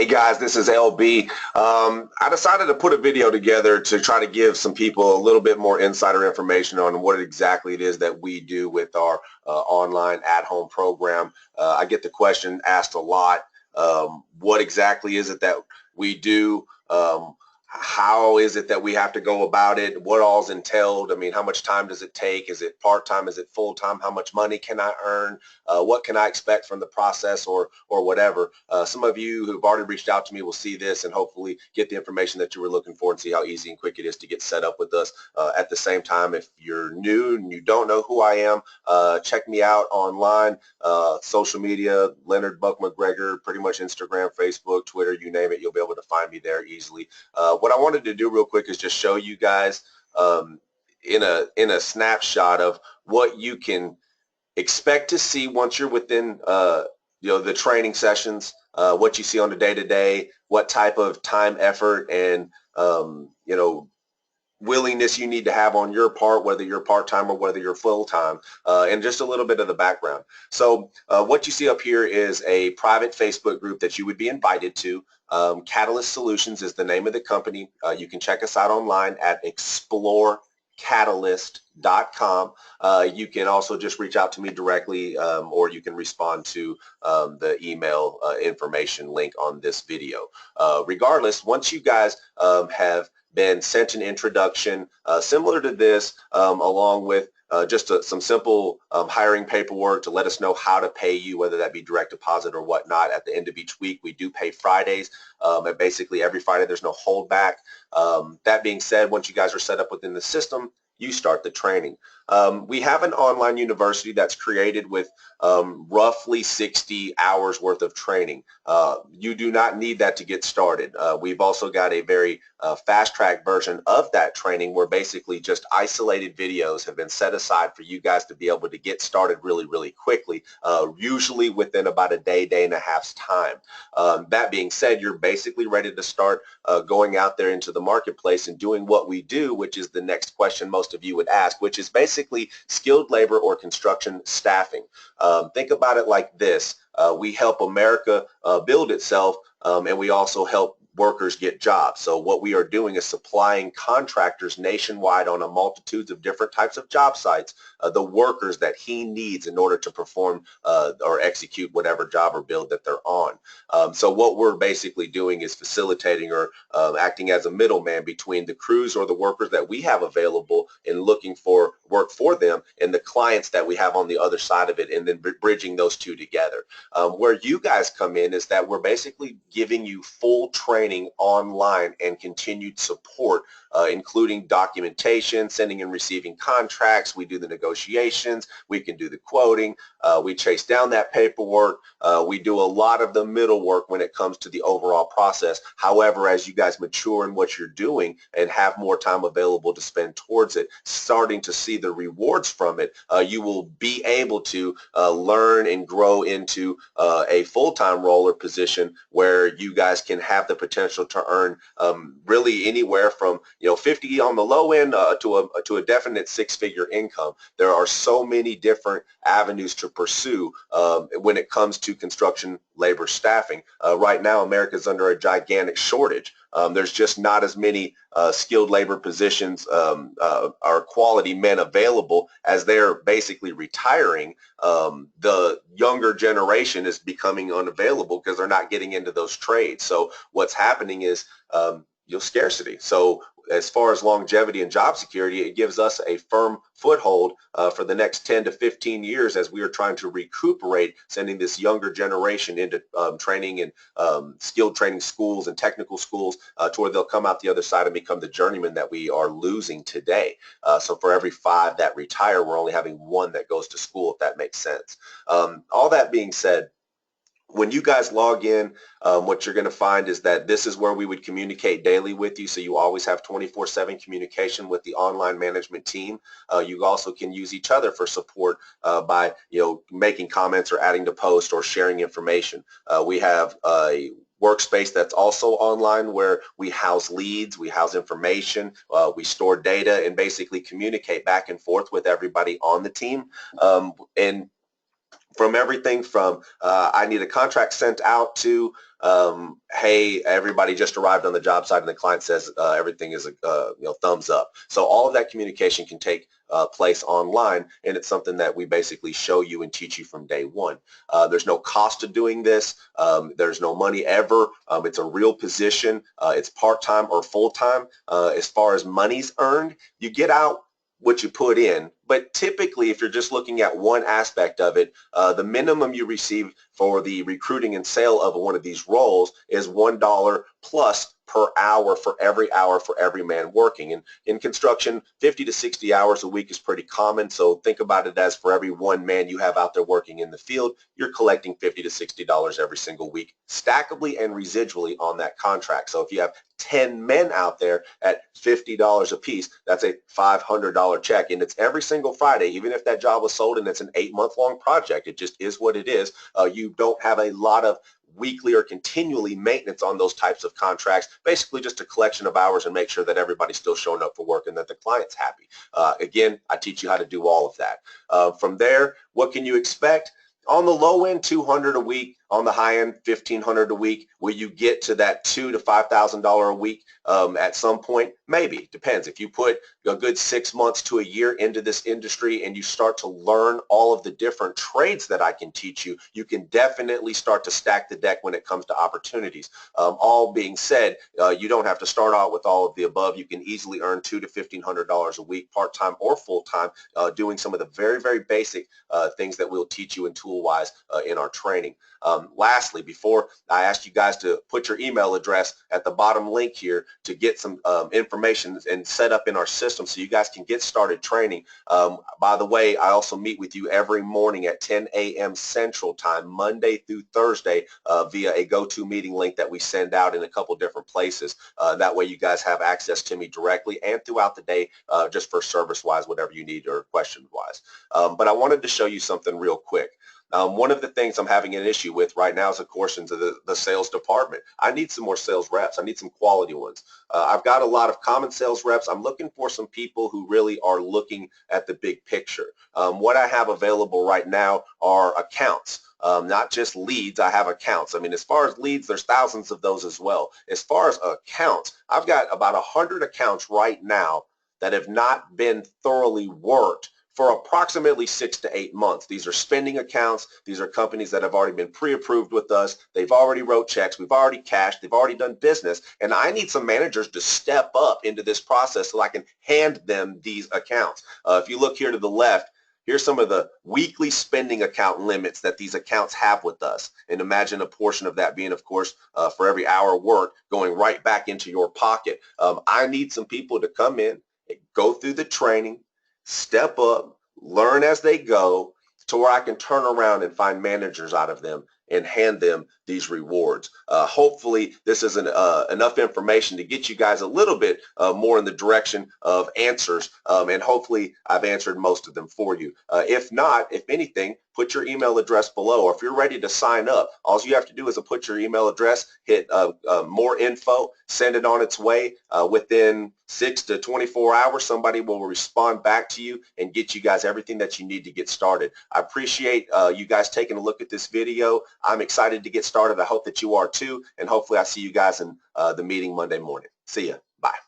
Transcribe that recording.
Hey guys, this is LB. I decided to put a video together to try to give some people a little bit more insider information on what exactly it is that we do with our online at-home program. I get the question asked a lot, what exactly is it that we do? How is it that we have to go about it? What all's entailed? I mean, how much time does it take? Is it part-time? Is it full-time? How much money can I earn? What can I expect from the process or whatever? Some of you who've already reached out to me will see this and hopefully get the information that you were looking for and see how easy and quick it is to get set up with us. At the same time, if you're new and you don't know who I am, check me out online, social media, Leonard Buck McGregor, pretty much Instagram, Facebook, Twitter, you name it, you'll be able to find me there easily. What I wanted to do real quick is just show you guys in a snapshot of what you can expect to see once you're within the training sessions, what you see on the day-to-day, what type of time, effort, and willingness you need to have on your part, whether you're part-time or whether you're full-time, and just a little bit of the background. So what you see up here is a private Facebook group that you would be invited to. Catalyst Solutions is the name of the company. You can check us out online at explorecatalyst.com. You can also just reach out to me directly, or you can respond to the email information link on this video. Regardless, once you guys have been sent an introduction similar to this, along with just some simple hiring paperwork to let us know how to pay you, whether that be direct deposit or whatnot. At the end of each week, we do pay Fridays, and basically every Friday there's no holdback. That being said, once you guys are set up within the system, you start the training. We have an online university that's created with roughly 60 hours worth of training. You do not need that to get started. We've also got a very fast-track version of that training where basically just isolated videos have been set aside for you guys to be able to get started really, really quickly, usually within about a day, day and a half's time. That being said, you're basically ready to start going out there into the marketplace and doing what we do, which is the next question most of you would ask, which is basically skilled labor or construction staffing. Think about it like this. We help America build itself, and we also help workers get jobs. So what we are doing is supplying contractors nationwide on a multitudes of different types of job sites the workers that he needs in order to perform or execute whatever job or build that they're on. So what we're basically doing is facilitating or acting as a middleman between the crews or the workers that we have available and looking for work for them and the clients that we have on the other side of it, and then bridging those two together. Where you guys come in is that we're basically giving you full training online and continued support, including documentation, sending and receiving contracts. We do the negotiations, we can do the quoting, we chase down that paperwork, we do a lot of the middle work when it comes to the overall process. However, as you guys mature in what you're doing and have more time available to spend towards it, starting to see the rewards from it, you will be able to learn and grow into a full-time role or position where you guys can have the potential to earn really anywhere from 50 on the low end to a definite six-figure income. There are so many different avenues to pursue when it comes to construction labor staffing. Right now, America is under a gigantic shortage. There's just not as many skilled labor positions or quality men available as they're basically retiring. The younger generation is becoming unavailable because they're not getting into those trades. So what's happening is scarcity. So as far as longevity and job security, it gives us a firm foothold for the next 10 to 15 years as we are trying to recuperate, sending this younger generation into training and skilled training schools and technical schools to where they'll come out the other side and become the journeyman that we are losing today. So for every 5 that retire, we're only having 1 that goes to school, if that makes sense. All that being said, when you guys log in, what you're going to find is that this is where we would communicate daily with you, so you always have 24/7 communication with the online management team. You also can use each other for support by making comments or adding to posts or sharing information. We have a workspace that's also online where we house leads, we house information, we store data, and basically communicate back and forth with everybody on the team. And from everything from I need a contract sent out to hey, everybody just arrived on the job site and the client says everything is thumbs up. So all of that communication can take place online, and it's something that we basically show you and teach you from day one. There's no cost to doing this. There's no money ever. It's a real position. It's part-time or full-time. As far as money's earned, you get out what you put in, but typically if you're just looking at one aspect of it, the minimum you receive for the recruiting and sale of one of these roles is $1 plus per hour for every man working. And in construction, 50 to 60 hours a week is pretty common, so think about it as for every one man you have out there working in the field, you're collecting $50 to $60 every single week, stackably and residually on that contract. So if you have 10 men out there at $50 a piece, that's a $500 check, and it's every single Friday. Even if that job was sold and it's an 8-month-long project, it just is what it is. You don't have a lot of weekly or continually maintenance on those types of contracts, basically just a collection of hours and make sure that everybody's still showing up for work and that the client's happy. Again, I teach you how to do all of that. From there, what can you expect? On the low end, $200 a week. On the high end, $1,500 a week. Will you get to that $2,000 to $5,000 a week at some point? Maybe. Depends. If you put a good 6 months to a year into this industry and you start to learn all of the different trades that I can teach you, you can definitely start to stack the deck when it comes to opportunities. All being said, you don't have to start out with all of the above. You can easily earn $2,000 to $1,500 a week, part-time or full-time, doing some of the very, very basic things that we'll teach you and tool-wise in our training. Lastly, before I asked you guys to put your email address at the bottom link here to get some information and set up in our system so you guys can get started training. By the way, I also meet with you every morning at 10 a.m. Central Time, Monday through Thursday, via a GoToMeeting link that we send out in a couple different places. That way you guys have access to me directly and throughout the day, just for service-wise, whatever you need or question-wise. But I wanted to show you something real quick. One of the things I'm having an issue with right now is, of course, in the sales department. I need some more sales reps. I need some quality ones. I've got a lot of common sales reps. I'm looking for some people who really are looking at the big picture. What I have available right now are accounts. Not just leads, I have accounts. I mean, as far as leads, there's thousands of those as well. As far as accounts, I've got about 100 accounts right now that have not been thoroughly worked for approximately 6 to 8 months. These are spending accounts. These are companies that have already been pre-approved with us. They've already wrote checks. We've already cashed. They've already done business. And I need some managers to step up into this process so I can hand them these accounts. If you look here to the left, here's some of the weekly spending account limits that these accounts have with us. And imagine a portion of that being, of course, for every hour work going right back into your pocket. I need some people to come in, go through the training, step up, learn as they go, to where I can turn around and find managers out of them and hand them these rewards. Hopefully this is enough information to get you guys a little bit more in the direction of answers, and hopefully I've answered most of them for you. If not, if anything, put your email address below, or if you're ready to sign up, all you have to do is put your email address, hit more info, send it on its way. Within 6 to 24 hours, somebody will respond back to you and get you guys everything that you need to get started. I appreciate you guys taking a look at this video. I'm excited to get started. I hope that you are too, and hopefully I see you guys in the meeting Monday morning. See ya. Bye.